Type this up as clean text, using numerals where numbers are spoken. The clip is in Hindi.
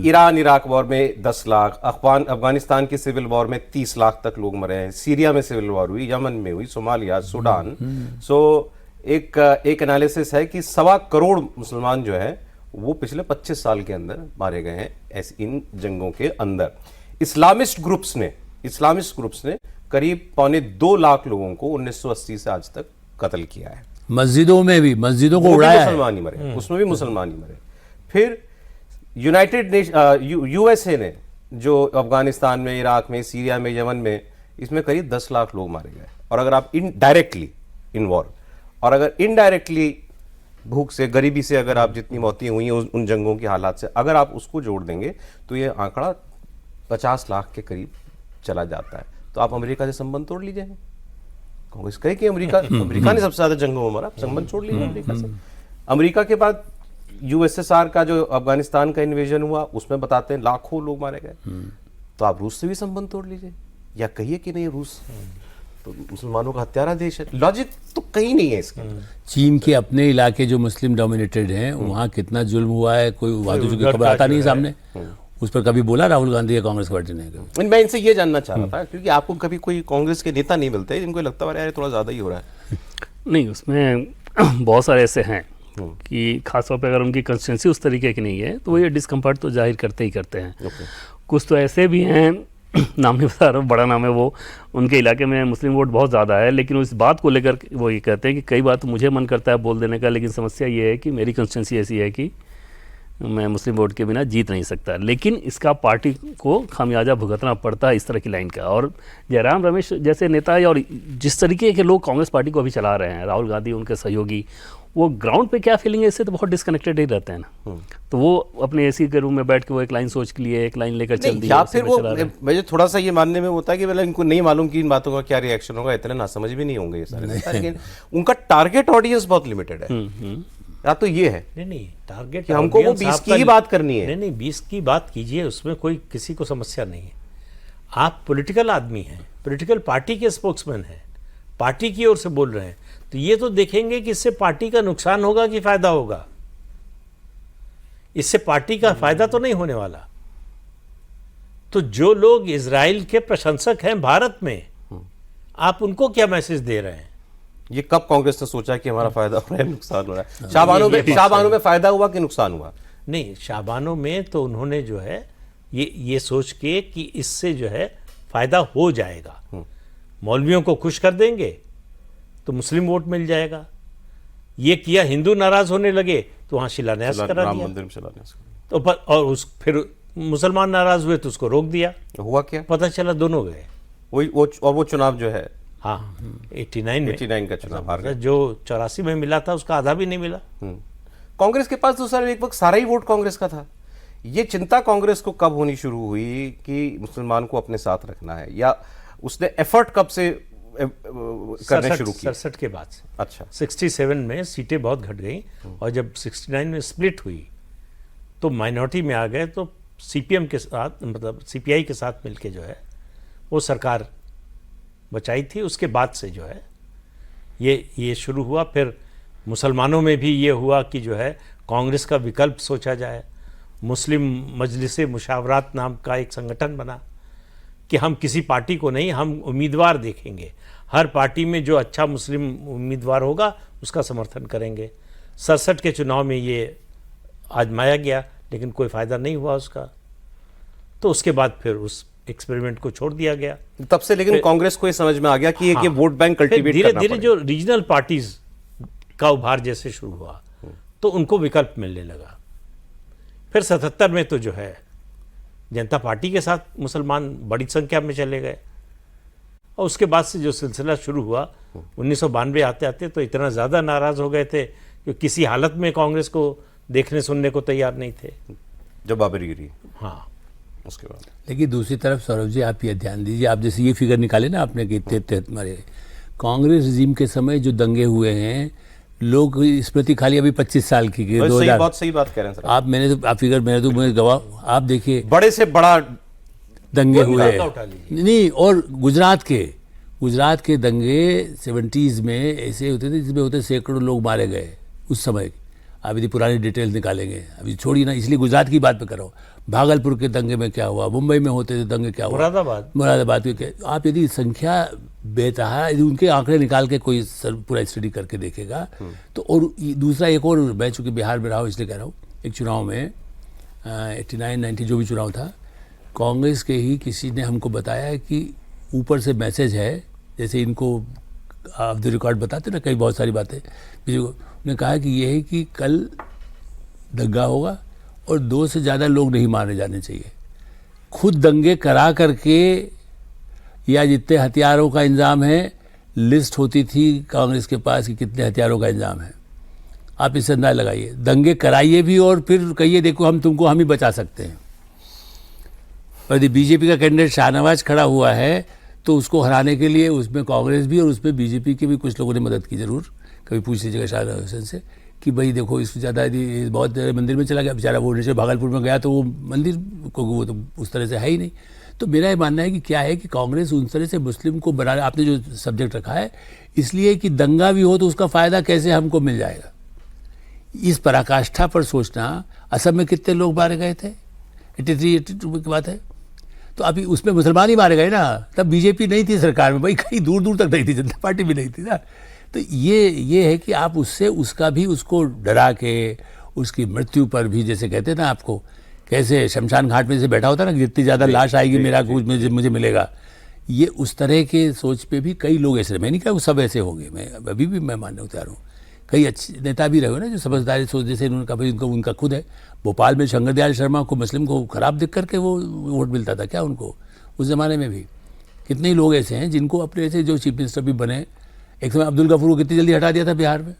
ईरान इराक वॉर में 10 लाख, अफगानिस्तान की सिविल वॉर में 30 लाख तक लोग मरे हैं, सीरिया में सिविल वॉर हुई, यमन में हुई, सोमालिया, सूडान। सो एक एनालिसिस है कि 1.25 करोड़ मुसलमान जो है वो पिछले 25 साल के अंदर मारे गए हैं ऐसे इन जंगों के अंदर। इस्लामिस्ट ग्रुप्स ने करीब 2.25 लाख लोगों को 1980 से आज तक कत्ल किया है। मस्जिदों में भी, मस्जिदों को उड़ाया है, मुसलमान ही मरे, उसमें भी मुसलमान ही मरे। फिर यूएसए ने जो अफगानिस्तान में, इराक में, सीरिया में, यमन में, इसमें करीब 10 लाख लोग मारे गए। और अगर आप डायरेक्टली इन वॉर, और अगर इनडायरेक्टली भूख से, गरीबी से अगर आप जितनी मौतें हुई हैं उन जंगों के हालात से अगर आप उसको जोड़ देंगे तो ये आंकड़ा 50 लाख के करीब चला जाता है। तो आप अमेरिका से संबंध तोड़ लीजिए। कांग्रेस कहे कि अमेरिका ने सबसे ज्यादा जंगों में मारा, संबंध छोड़ लीजिए अमेरिका से। अमेरिका के बाद यूएसएसआर का जो अफगानिस्तान का इन्वेजन हुआ उसमें बताते हैं लाखों लोग मारे गए। तो आप रूस से भी संबंध तोड़ लीजिए, या कहिए कि नहीं रूस तो मुसलमानों का हत्यारा देश है। लॉजिक तो कहीं नहीं है इसके। चीन के अपने इलाके जो मुस्लिम डोमिनेटेड हैं वहाँ कितना जुल्म हुआ है, कोई वादों की खबर आता नहीं सामने। उस पर कभी बोला राहुल गांधी या कांग्रेस पार्टी ने? मैं इनसे ये जानना चाह रहा था, क्योंकि आपको कभी कोई कांग्रेस के नेता नहीं मिलते जिनको लगता है यार थोड़ा ज्यादा ही हो रहा है। नहीं, उसमें बहुत सारे ऐसे हैं कि खासतौर पर अगर उनकी कंस्टिट्यूंसी उस तरीके की नहीं है तो वो ये डिस्कम्फर्ट तो जाहिर करते ही करते हैं। कुछ तो ऐसे भी हैं, नाम नहीं बता रहा हूँ, बड़ा नाम है वो, उनके इलाके में मुस्लिम वोट बहुत ज़्यादा है, लेकिन उस बात को लेकर वो ये कहते हैं कि कई बार तो मुझे मन करता है बोल देने का, लेकिन समस्या ये है कि मेरी कंस्टिट्यूंसी ऐसी है कि मैं मुस्लिम वोट के बिना जीत नहीं सकता। लेकिन इसका पार्टी को खामियाजा भुगतना पड़ता है इस तरह की लाइन का। और जयराम रमेश जैसे नेता और जिस तरीके के लोग कांग्रेस पार्टी को अभी चला रहे हैं, राहुल गांधी उनके सहयोगी, वो ग्राउंड पे क्या फीलिंग है इससे तो बहुत डिस्कनेक्टेड ही रहते हैं ना। तो वो अपने एसी के रूम में बैठ के वो एक लाइन सोच के लिए एक लाइन लेकर चल दी, या फिर वो मुझे थोड़ा सा ये मानने में होता है कि मतलब इनको नहीं मालूम कि इन बातों का क्या रिएक्शन होगा, इतने नासमझ भी नहीं होंगे ये सारे नेता, लेकिन उनका टारगेट ऑडियंस बहुत लिमिटेड है। या तो ये है नहीं टारगेट कि हमको वो 20 की ही बात करनी है। नहीं 20 की बात कीजिए, उसमें कोई किसी को समस्या नहीं है। आप पॉलिटिकल आदमी हैं, पॉलिटिकल पार्टी के स्पोक्समैन हैं, पार्टी की ओर से बोल रहे हैं, तो ये तो देखेंगे कि इससे पार्टी का नुकसान होगा कि फायदा होगा। इससे पार्टी का फायदा तो नहीं होने वाला। तो जो लोग इजराइल के प्रशंसक हैं भारत में, आप उनको क्या मैसेज दे रहे हैं? ये कब कांग्रेस ने सोचा कि हमारा फायदा हो रहा है, नुकसान हो रहा है? शाहबानों में फायदा हुआ कि नुकसान हुआ? नहीं, शाहबानों में तो उन्होंने जो है ये सोच के कि इससे जो है फायदा हो जाएगा, मौलवियों को खुश कर देंगे तो मुस्लिम वोट मिल जाएगा। ये किया, हिंदू नाराज होने लगे तो वहां शिलान्यास करा राम दिया, मंदिर में शिलान्यास तो और फिर मुसलमान नाराज हुए तो उसको रोक दिया। हुआ क्या? पता चला दोनों गए। वो चुनाव जो है, हाँ 89 का चुनाव हार गए। जो 84 में मिला था उसका आधा भी नहीं मिला। कांग्रेस के पास तो सर एक वक्त सारा ही वोट कांग्रेस का था। ये चिंता कांग्रेस को कब होनी शुरू हुई कि मुसलमान को अपने साथ रखना है, या उसने एफर्ट कब से करने शुरू किया? 67 के बाद से। अच्छा, 67 में सीटें बहुत घट गई, और जब 69 में स्प्लिट हुई तो माइनॉरिटी में आ गए, तो सीपीएम के साथ, मतलब सीपीआई के साथ मिलके जो है वो सरकार बचाई थी। उसके बाद से जो है ये शुरू हुआ। फिर मुसलमानों में भी ये हुआ कि जो है कांग्रेस का विकल्प सोचा जाए। मुस्लिम मजलिस मुशावरात नाम का एक संगठन बना कि हम किसी पार्टी को नहीं, हम उम्मीदवार देखेंगे, हर पार्टी में जो अच्छा मुस्लिम उम्मीदवार होगा उसका समर्थन करेंगे। 67 के चुनाव में ये आजमाया गया, लेकिन कोई फ़ायदा नहीं हुआ उसका। तो उसके बाद फिर उस एक्सपेरिमेंट को छोड़ दिया गया। तब से लेकिन कांग्रेस को ये समझ में आ गया कि हाँ, ये वोट बैंक कल्टीवेट धीरे करना धीरे जो रीजनल पार्टीज का उभार जैसे शुरू हुआ तो उनको विकल्प मिलने लगा। फिर 77 में तो जो है जनता पार्टी के साथ मुसलमान बड़ी संख्या में चले गए, और उसके बाद से जो सिलसिला शुरू हुआ 1992 आते आते तो इतना ज़्यादा नाराज़ हो गए थे कि किसी हालत में कांग्रेस को देखने सुनने को तैयार नहीं थे जब बाबरी गिरी। हाँ, उसके बाद लेकिन दूसरी तरफ सौरभ जी आप ये ध्यान दीजिए, आप जैसे ये फिगर निकाले ना आपने कि हमारे कांग्रेस रिजीम के समय जो दंगे हुए हैं, लोग स्मृति खाली अभी 25 साल की 2000। बहुत सही बात कह रहे हैं सर आप। मैंने तो गवाह, आप देखिए बड़े से बड़ा दंगे हुए नहीं, और गुजरात के दंगे 70s में ऐसे होते थे जिसमें होते सैकड़ों लोग मारे गए उस समय। आप यदि पुरानी डिटेल्स निकालेंगे, अभी छोड़िए ना, इसलिए गुजरात की बात पे कर रहा हूँ। भागलपुर के दंगे में क्या हुआ, मुंबई में होते थे दंगे क्या हुआ, मुरादाबाद के क्या। आप यदि संख्या बेतहा यदि उनके आंकड़े निकाल के कोई पूरा स्टडी करके देखेगा तो। और दूसरा एक और, मैं चूँकि बिहार में रहा हूँ इसलिए कह रहा हूँ, एक चुनाव में 89-90 जो भी चुनाव था, कांग्रेस के ही किसी ने हमको बताया कि ऊपर से मैसेज है, जैसे इनको ऑफ द रिकॉर्ड बताते ना कई बहुत सारी बातें, उन्होंने कहा कि ये है कि कल दंगा होगा और 2 से ज़्यादा लोग नहीं मारे जाने चाहिए। खुद दंगे करा करके या जितने हथियारों का इंतजाम है, लिस्ट होती थी कांग्रेस के पास कि कितने हथियारों का इंतजाम है। आप इससे अंदाज लगाइए, दंगे कराइए भी और फिर कहिए देखो हम ही बचा सकते हैं। और यदि बीजेपी का कैंडिडेट शाहनवाज खड़ा हुआ है तो उसको हराने के लिए उसमें कांग्रेस भी और उसमें बीजेपी के भी कुछ लोगों ने मदद की ज़रूर। कभी पूछ लीजिएगा शाहनवाज हुसैन से कि भाई देखो इससे ज़्यादा यदि बहुत मंदिर में चला गया बेचारा, वो नीचे भागलपुर में गया तो वो मंदिर को वो तो उस तरह से है ही नहीं। तो मेरा ये मानना है कि क्या है कि कांग्रेस उस तरह से मुस्लिम को बनाने, आपने जो सब्जेक्ट रखा है इसलिए कि दंगा भी हो तो उसका फ़ायदा कैसे हमको मिल जाएगा, इस पराकाष्ठा पर सोचना। असम में कितने लोग मारे गए थे, 83-82 की बात है, तो अभी उसमें मुसलमान ही मारे गए ना, तब बीजेपी नहीं थी सरकार में भाई, कहीं दूर दूर तक नहीं थी, जनता पार्टी भी नहीं थी ना। तो ये है कि आप उससे उसका भी उसको डरा के उसकी मृत्यु पर भी, जैसे कहते हैं ना आपको, कैसे शमशान घाट में से बैठा होता है ना, जितनी ज़्यादा लाश आएगी मेरा कुछ मुझे मिलेगा, ये उस तरह के सोच पे भी कई लोग ऐसे, मैं नहीं कहा सब ऐसे होंगे, मैं अभी भी मैं मानने को तैयार हूँ। कई अच्छे नेता भी रहे हो ना जो समझदारी सोच, जैसे इन्होंने कहा भाई उनका खुद है, भोपाल में शंकर दयाल शर्मा को मुस्लिम को खराब दिख करके वो वोट मिलता था क्या उनको, उस ज़माने में भी कितने ही लोग ऐसे हैं जिनको अपने ऐसे जो चीफ मिनिस्टर भी बने, एक समय अब्दुल गफूर को कितनी जल्दी हटा दिया था बिहार में।